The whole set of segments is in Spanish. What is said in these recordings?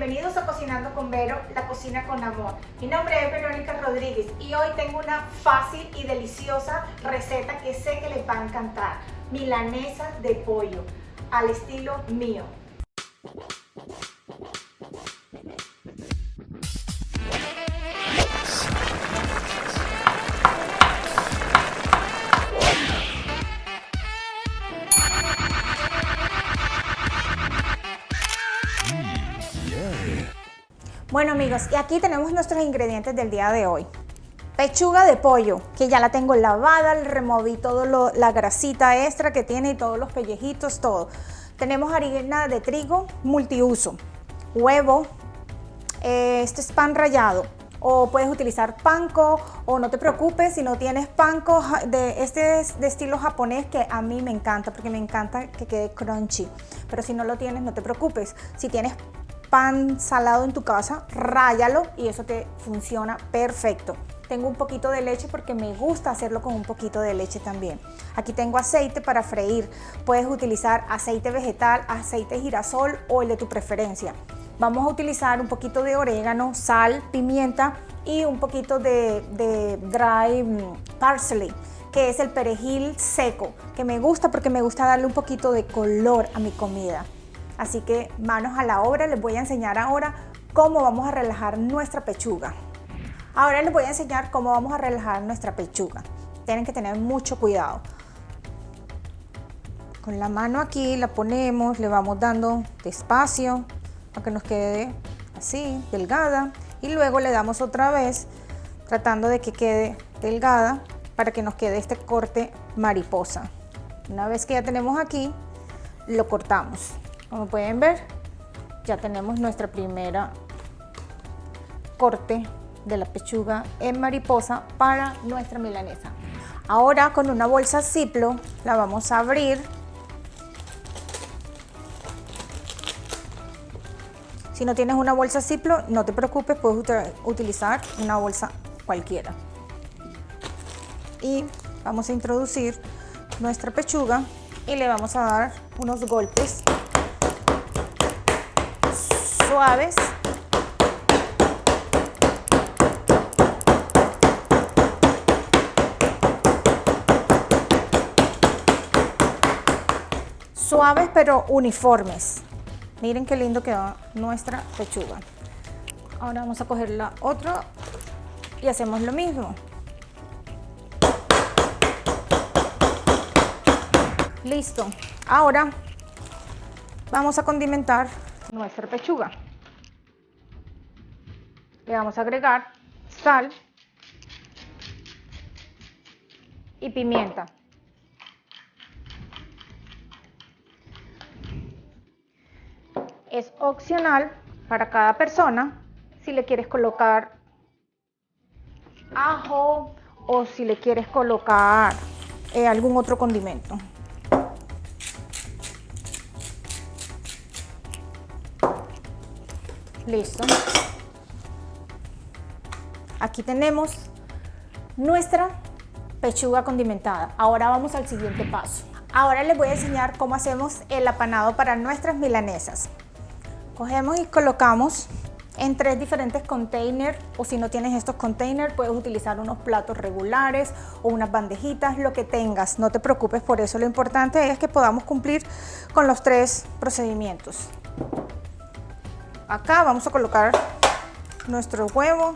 bienvenidos a Cocinando con Vero, la cocina con amor. Mi nombre es Verónica Rodríguez y hoy tengo una fácil y deliciosa receta que sé que les va a encantar. Milanesa de pollo, al estilo mío. Bueno amigos, y aquí tenemos nuestros ingredientes del día de hoy. Pechuga de pollo, que ya la tengo lavada, le removí toda la grasita extra que tiene y todos los pellejitos, todo. Tenemos harina de trigo multiuso, huevo, este es pan rallado, o puedes utilizar panko, o no te preocupes si no tienes panko de estilo japonés, que a mí me encanta, porque me encanta que quede crunchy. Pero si no lo tienes, no te preocupes. Si tienes pan salado en tu casa, ráyalo y eso te funciona perfecto. Tengo un poquito de leche porque me gusta hacerlo con un poquito de leche también. Aquí tengo aceite para freír. Puedes utilizar aceite vegetal, aceite girasol o el de tu preferencia. Vamos a utilizar un poquito de orégano, sal, pimienta y un poquito de dry parsley, que es el perejil seco, que me gusta porque me gusta darle un poquito de color a mi comida. Así que manos a la obra, les voy a enseñar ahora cómo vamos a relajar nuestra pechuga. Ahora les voy a enseñar cómo vamos a relajar nuestra pechuga. Tienen que tener mucho cuidado. Con la mano aquí la ponemos, le vamos dando despacio para que nos quede así, delgada. Y luego le damos otra vez, tratando de que quede delgada para que nos quede este corte mariposa. Una vez que ya tenemos aquí, lo cortamos. Como pueden ver, ya tenemos nuestra primera corte de la pechuga en mariposa para nuestra milanesa. Ahora con una bolsa Ziploc la vamos a abrir. Si no tienes una bolsa Ziploc, no te preocupes, puedes utilizar una bolsa cualquiera. Y vamos a introducir nuestra pechuga y le vamos a dar unos golpes suaves. Suaves pero uniformes. Miren qué lindo quedó nuestra pechuga. Ahora vamos a coger la otra y hacemos lo mismo. Listo. Ahora vamos a condimentar nuestra pechuga. Le vamos a agregar sal y pimienta. Es opcional para cada persona si le quieres colocar ajo o si le quieres colocar algún otro condimento. Listo. Aquí tenemos nuestra pechuga condimentada. Ahora vamos al siguiente paso. Ahora les voy a enseñar cómo hacemos el apanado para nuestras milanesas. Cogemos y colocamos en 3 diferentes containers, o si no tienes estos containers puedes utilizar unos platos regulares o unas bandejitas, lo que tengas, no te preocupes por eso. Lo importante es que podamos cumplir con los 3 procedimientos. Acá vamos a colocar nuestro huevo,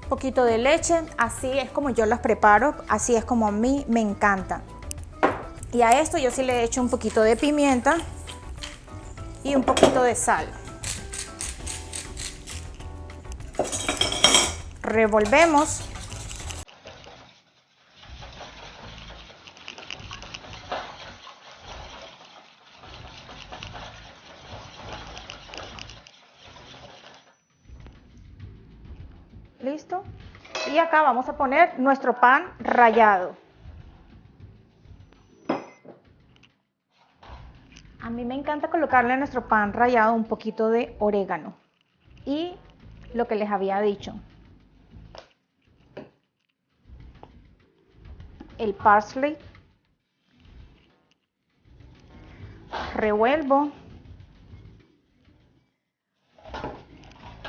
un poquito de leche, así es como yo las preparo, así es como a mí me encanta. Y a esto yo sí le he hecho un poquito de pimienta y un poquito de sal. Revolvemos. Listo. Y acá vamos a poner nuestro pan rallado. A mí me encanta colocarle a nuestro pan rallado un poquito de orégano y lo que les había dicho, el parsley revuelvo.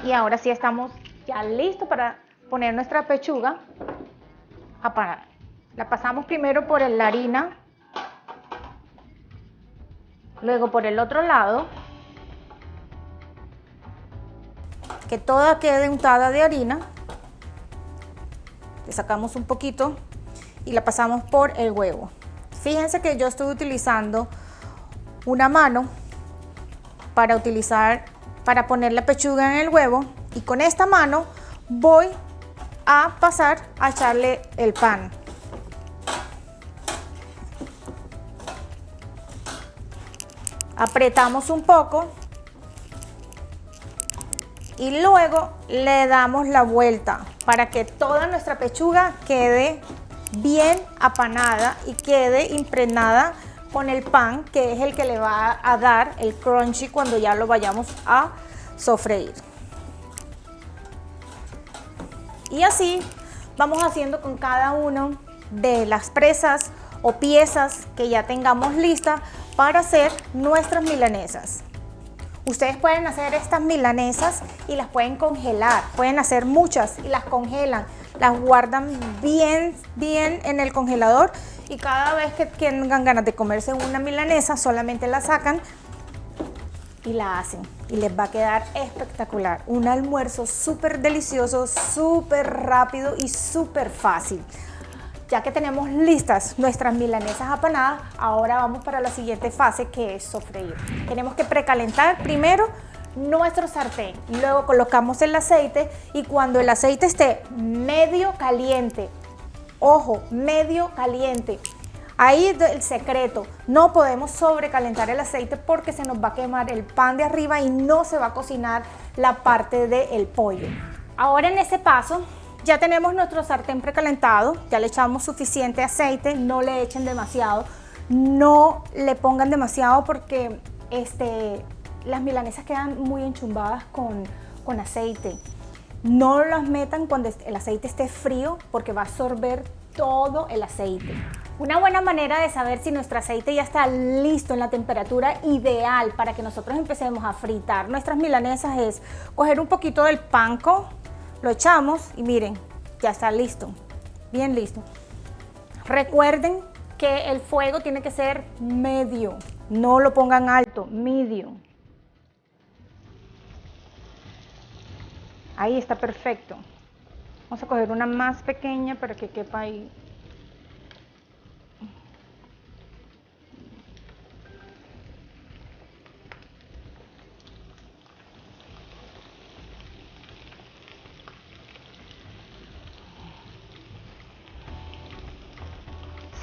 Y ahora sí estamos ya listos para poner nuestra pechuga apanada. La pasamos primero por la harina, luego por el otro lado, que toda quede untada de harina. Le sacamos un poquito y la pasamos por el huevo. Fíjense que yo estoy utilizando una mano para poner la pechuga en el huevo, y con esta mano voy a pasar a echarle el pan. Apretamos un poco y luego le damos la vuelta para que toda nuestra pechuga quede bien apanada y quede impregnada con el pan, que es el que le va a dar el crunchy cuando ya lo vayamos a sofreír. Y así vamos haciendo con cada uno de las presas o piezas que ya tengamos listas para hacer nuestras milanesas. Ustedes pueden hacer estas milanesas y las pueden congelar, pueden hacer muchas y las congelan, las guardan bien en el congelador, y cada vez que tengan ganas de comerse una milanesa solamente la sacan y la hacen, y les va a quedar espectacular. Un almuerzo súper delicioso, súper rápido y súper fácil. Ya que tenemos listas nuestras milanesas apanadas, ahora vamos para la siguiente fase, que es sofreír. Tenemos que precalentar primero nuestro sartén, luego colocamos el aceite, y cuando el aceite esté medio caliente, ojo, medio caliente, ahí es el secreto, no podemos sobrecalentar el aceite porque se nos va a quemar el pan de arriba y no se va a cocinar la parte del pollo. Ahora en ese paso ya tenemos nuestro sartén precalentado, ya le echamos suficiente aceite, no le echen demasiado, no le pongan demasiado porque las milanesas quedan muy enchumbadas con aceite. No las metan cuando el aceite esté frío porque va a absorber todo el aceite. Una buena manera de saber si nuestro aceite ya está listo en la temperatura ideal para que nosotros empecemos a fritar nuestras milanesas es coger un poquito del panko, lo echamos y miren, ya está listo, bien listo. Recuerden que el fuego tiene que ser medio, no lo pongan alto, medio. Ahí está perfecto. Vamos a coger una más pequeña para que quepa ahí.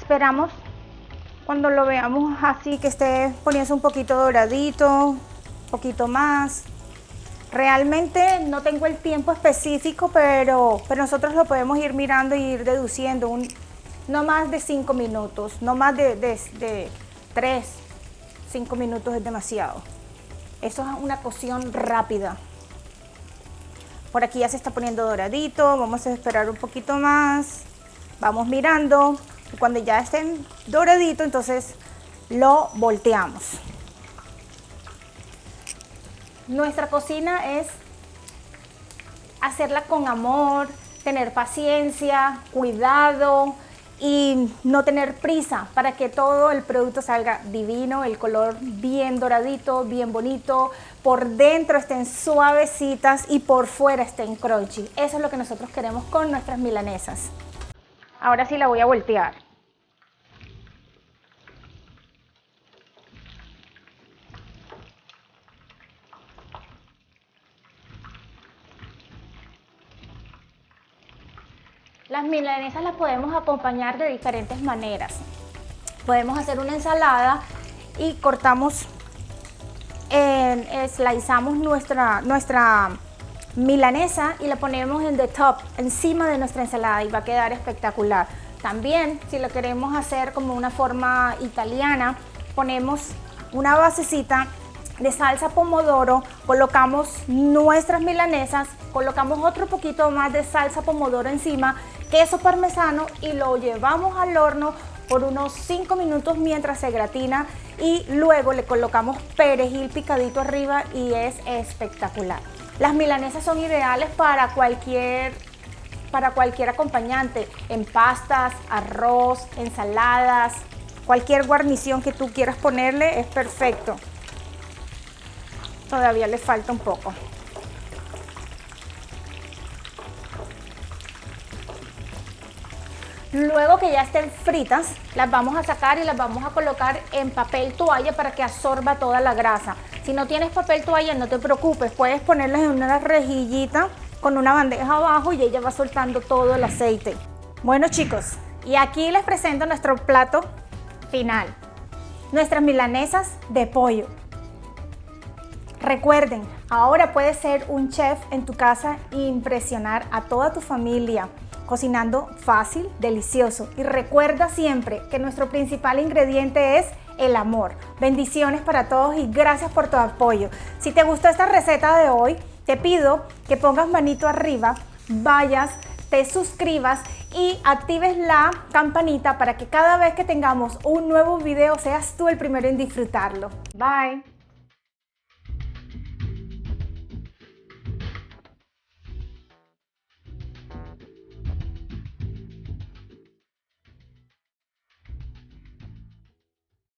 Esperamos cuando lo veamos así, que esté poniéndose un poquito doradito, un poquito más. Realmente no tengo el tiempo específico, pero nosotros lo podemos ir mirando y ir deduciendo. No más de 5 minutos, no más de 3, 5 minutos es demasiado. Eso es una cocción rápida. Por aquí ya se está poniendo doradito, vamos a esperar un poquito más. Vamos mirando, y cuando ya estén doradito, entonces lo volteamos. Nuestra cocina es hacerla con amor, tener paciencia, cuidado y no tener prisa para que todo el producto salga divino, el color bien doradito, bien bonito, por dentro estén suavecitas y por fuera estén crunchy. Eso es lo que nosotros queremos con nuestras milanesas. Ahora sí la voy a voltear. Las milanesas las podemos acompañar de diferentes maneras. Podemos hacer una ensalada y cortamos, sliceamos nuestra milanesa y la ponemos en the top, encima de nuestra ensalada, y va a quedar espectacular. También, si lo queremos hacer como una forma italiana, ponemos una basecita de salsa pomodoro, colocamos nuestras milanesas, colocamos otro poquito más de salsa pomodoro encima, queso parmesano, y lo llevamos al horno por unos 5 minutos mientras se gratina y luego le colocamos perejil picadito arriba y es espectacular. Las milanesas son ideales para cualquier acompañante, en pastas, arroz, ensaladas, cualquier guarnición que tú quieras ponerle es perfecto. Todavía le falta un poco. Luego que ya estén fritas, las vamos a sacar y las vamos a colocar en papel toalla para que absorba toda la grasa. Si no tienes papel toalla, no te preocupes, puedes ponerlas en una rejillita con una bandeja abajo y ella va soltando todo el aceite. Bueno chicos, y aquí les presento nuestro plato final, nuestras milanesas de pollo. Recuerden, ahora puedes ser un chef en tu casa e impresionar a toda tu familia cocinando fácil, delicioso. Y recuerda siempre que nuestro principal ingrediente es el amor. Bendiciones para todos y gracias por tu apoyo. Si te gustó esta receta de hoy, te pido que pongas manito arriba, vayas, te suscribas y actives la campanita para que cada vez que tengamos un nuevo video seas tú el primero en disfrutarlo. Bye.